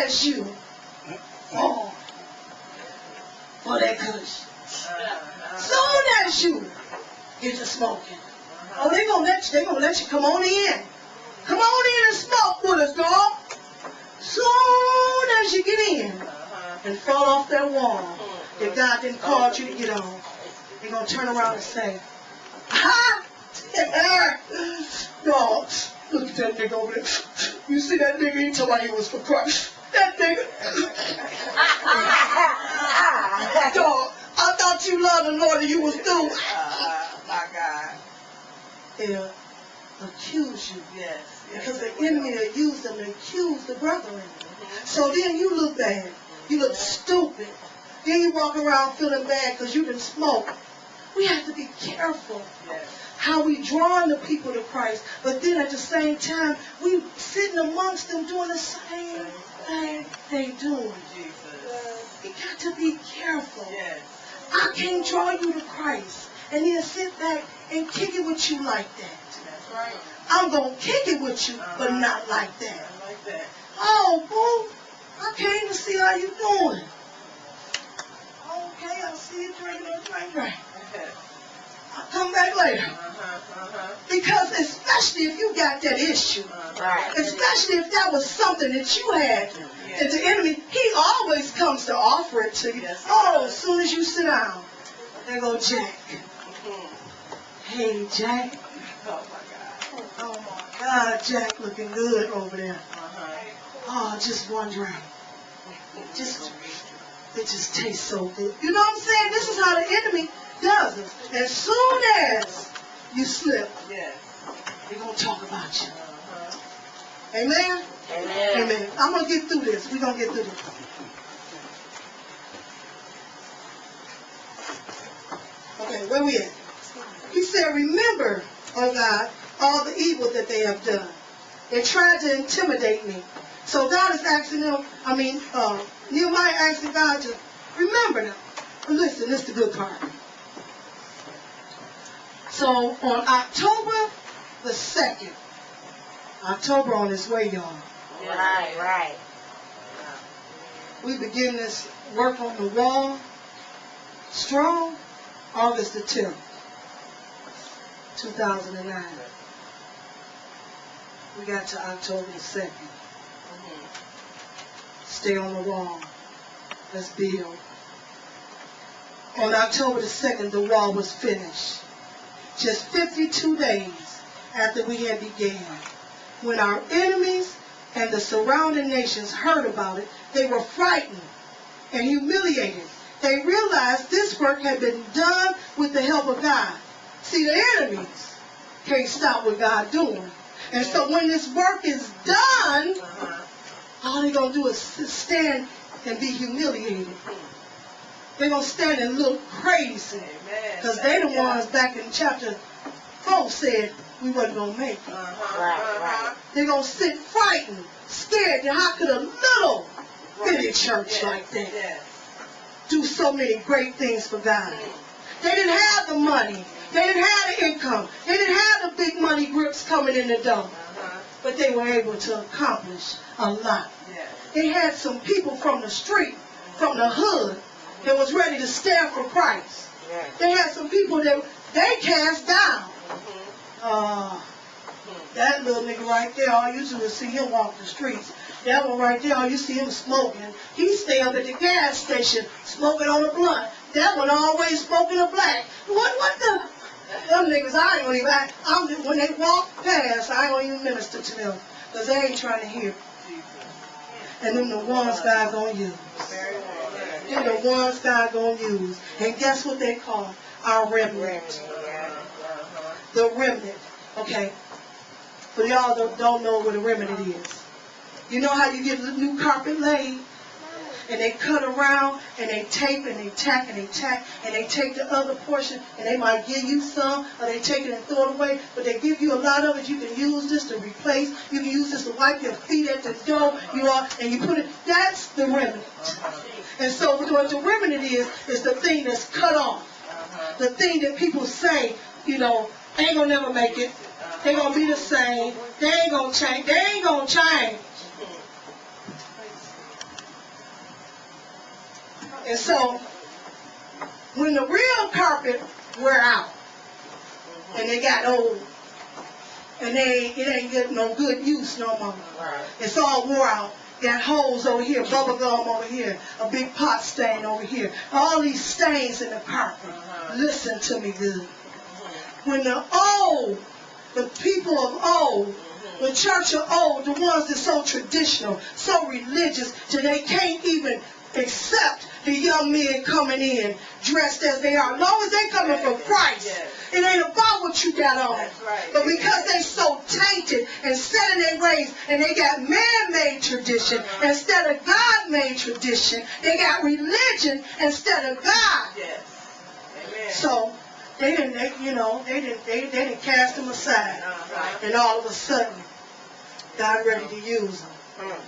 as you fall for that kush, soon as you get to smoking, oh, they gonna let you come on in. Come on in and smoke with us, dog. Soon as you get in and fall off that wall that God didn't call you to get on, they're gonna turn around and say, "Ha! Dog, look at that nigga over there. You see that nigga? He told me he was for Christ. That nigga. Dog, I thought you loved the Lord and you was through." My God. They'll accuse you. Yes. Because the enemy will use them to accuse the brethren. So then you look bad. You look stupid. Then you walk around feeling bad because you didn't smoke. We have to be careful how we drawing the people to Christ. But then at the same time, we sitting amongst them doing the same thing they doing. You got to be careful. I can't draw you to Christ and then sit back and kick it with you like that. That's right. I'm going to kick it with you, but not like that. Oh, boo, I came to see how you doing. Okay, I'll see you drinking a drink. I'll come back later. Because especially if you got that issue, especially if that was something that you had, and the enemy, he always comes to offer it to you. Oh, as soon as you sit down, there go Jack. Hey, Jack. Oh my God, Jack looking good over there. Oh, just one drink. It just tastes so good. You know what I'm saying? This is how the enemy does it. As soon as you slip, they're going to talk about you. Amen? Amen. Amen. I'm going to get through this. We're going to get through this. Okay, where we at? He said, remember, oh God, all the evil that they have done. They tried to intimidate me. So God is asking them, Nehemiah asking God to remember them. But listen, this is the good part. So on October the 2nd, October on its way, y'all. Right. We begin this work on the wall strong August the 10th, 2009. We got to October the 2nd. Stay on the wall. Let's build. On October the 2nd, the wall was finished. Just 52 days after we had began. When our enemies and the surrounding nations heard about it, they were frightened and humiliated. They realized this work had been done with the help of God. See, the enemies can't stop what God's doing. And so when this work is done, all they're going to do is stand and be humiliated. They're going to stand and look crazy. Because they're the ones back in chapter 4 said we wasn't going to make it. Right. They're going to sit frightened, scared. How could a little bitty church like that do so many great things for God? They didn't have the money. They didn't have the income. They didn't have the big money grips coming in the door. But they were able to accomplish a lot. They had some people from the street, from the hood, that was ready to stand for Christ. They had some people that they cast down. That little nigga right there, all you do is see him walk the streets. That one right there, all you see him smoking. He stay up at the gas station smoking on a blunt. That one always smoking a black. What the? Them niggas, I ain't gonna even, when they walk past, I ain't gonna even minister to them. Because they ain't trying to hear. And them the ones God gonna use. They're the ones God gonna use. And guess what they call our remnant? The remnant. Okay. For y'all that don't know what a remnant is. You know how you get a new carpet laid? And they cut around, and they tape, and they tack, and they tack, and they take the other portion, and they might give you some, or they take it and throw it away, but they give you a lot of it. You can use this to replace, you can use this to wipe your feet at the door, and you put it, that's the remnant. And so what the remnant is the thing that's cut off. The thing that people say, ain't gonna never make it. They gonna be the same. They ain't gonna change. They ain't gonna change. And so, when the real carpet wear out, and they got old, and it ain't getting no good use no more. Right. It's all wore out. Got holes over here, bubble gum over here, a big pot stain over here. All these stains in the carpet. Listen to me good. When the people of old, the church of old, the ones that's so traditional, so religious, that they can't even accept the young men coming in dressed as they are. As long as they coming from Christ, it ain't about what you got on. But because they so tainted and set in their ways, and they got man-made tradition instead of God-made tradition, they got religion instead of God. So they didn't cast them aside, and all of a sudden, God ready to use them,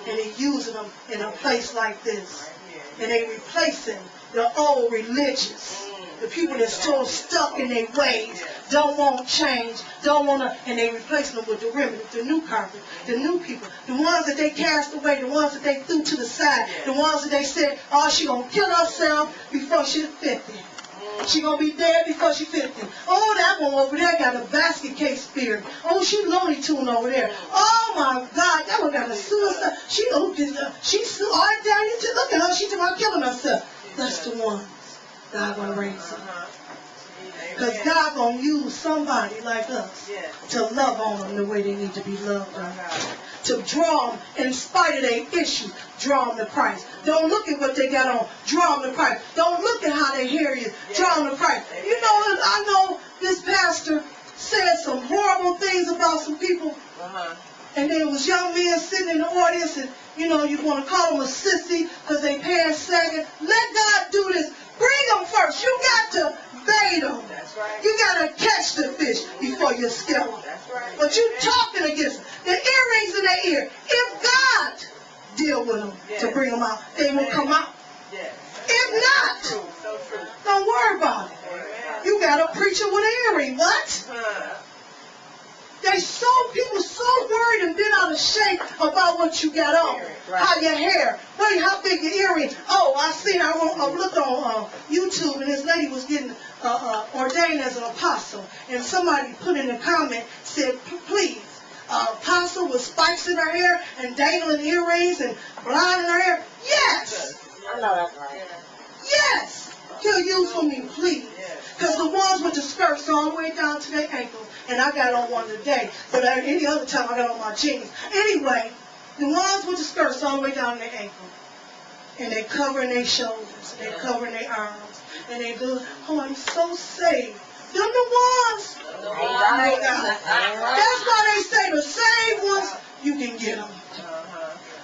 and He using them in a place like this. And they replacing the old religious, the people that's so stuck in their ways, don't want change, don't want to, and they replacing them with the remnant, the new carpet, the new people, the ones that they cast away, the ones that they threw to the side, the ones that they said, oh, she gonna kill herself before she's 50. She gonna be dead before she's 50. Oh, that one over there got a basket case spirit. Oh, she Looney Tune over there. Oh my God, that one got a suicide. She's all down. You just look at her. She's about killing herself. That's the ones God gonna raise up. Because God gonna use somebody like us to love on them the way they need to be loved on. To draw them, in spite of their issues, draw them to Christ. Don't look at what they got on, draw them to Christ. Don't look at how their hair is, draw them to Christ. You know, I know this pastor said some horrible things about some people, and there was young men sitting in the audience, and you know, you want to call them a sissy because they pants sagging. Let God do this. Bring them first. You got to bait them. You got to catch the fish before you scale them. But you talking against them. The earrings in their ear. If God deal with them to bring them out, they will come out. If not, don't worry about it. You got a preacher with an earring. What? People so worried and bent out of shape about what you got on. How your hair. Wait, how big your earring. Oh, I looked on YouTube, and this lady was getting ordained as an apostle. And somebody put in a comment, said, please, apostle with spikes in her hair and dangling earrings and blonde in her hair. Yes. I know that's right. Yes. He'll use for me, please. Because the ones with the skirts all the way down to their ankles, and I got on one today, but any other time I got on my jeans. Anyway, the ones with the skirts all the way down to their ankle, and they covering their shoulders, and they covering their arms, and they go, oh, I'm so saved. Them the ones. That's why they say the saved ones, you can get them.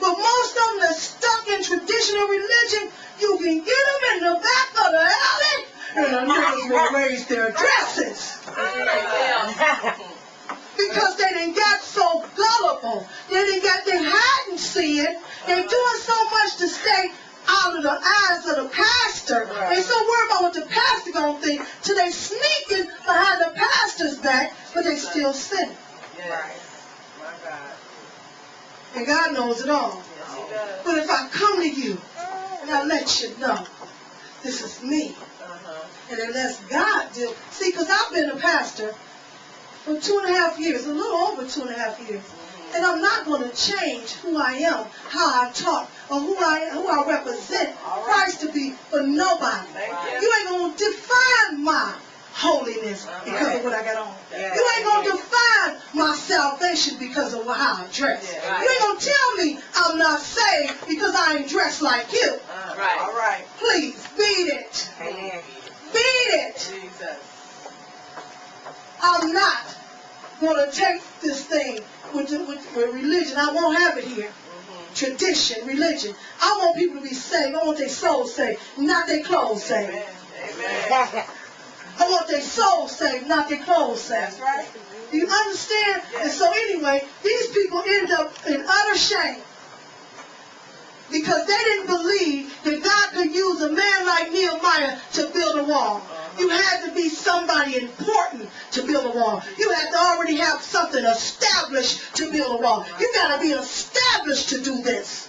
But most of them that's stuck in traditional religion, you can get them in the back of the alley, and the niggas will raise their dresses. Because they done got so gullible. They hadn't seen it. They're doing so much to stay out of the eyes of the pastor. They so worried about what the pastor gonna think, till they sneaking behind the pastor's back, but they still sinning. And God knows it all. But if I come to you and I let you know, this is me. And unless God do, see, because I've been a pastor for 2.5 years, a little over 2.5 years. And I'm not going to change who I am, how I talk, or who I represent Christ to be for nobody. You ain't going to define my holiness because of what I got on. You ain't going to define my salvation because of how I dress. You ain't going to tell me I'm not saved because I ain't dressed like you. All right. Please, beat it. Beat it. I'm not going to take this thing with religion. I won't have it here. Tradition, religion. I want people to be saved. I want their soul saved, not their clothes saved. Amen. I want their soul saved, not their clothes saved. That's right. Do you understand? And so anyway, these people end up in utter shame because they didn't believe that God could use a man like Nehemiah to build a wall. You had to be somebody important to build a wall. You had to already have something established to build a wall. You got to be established to do this.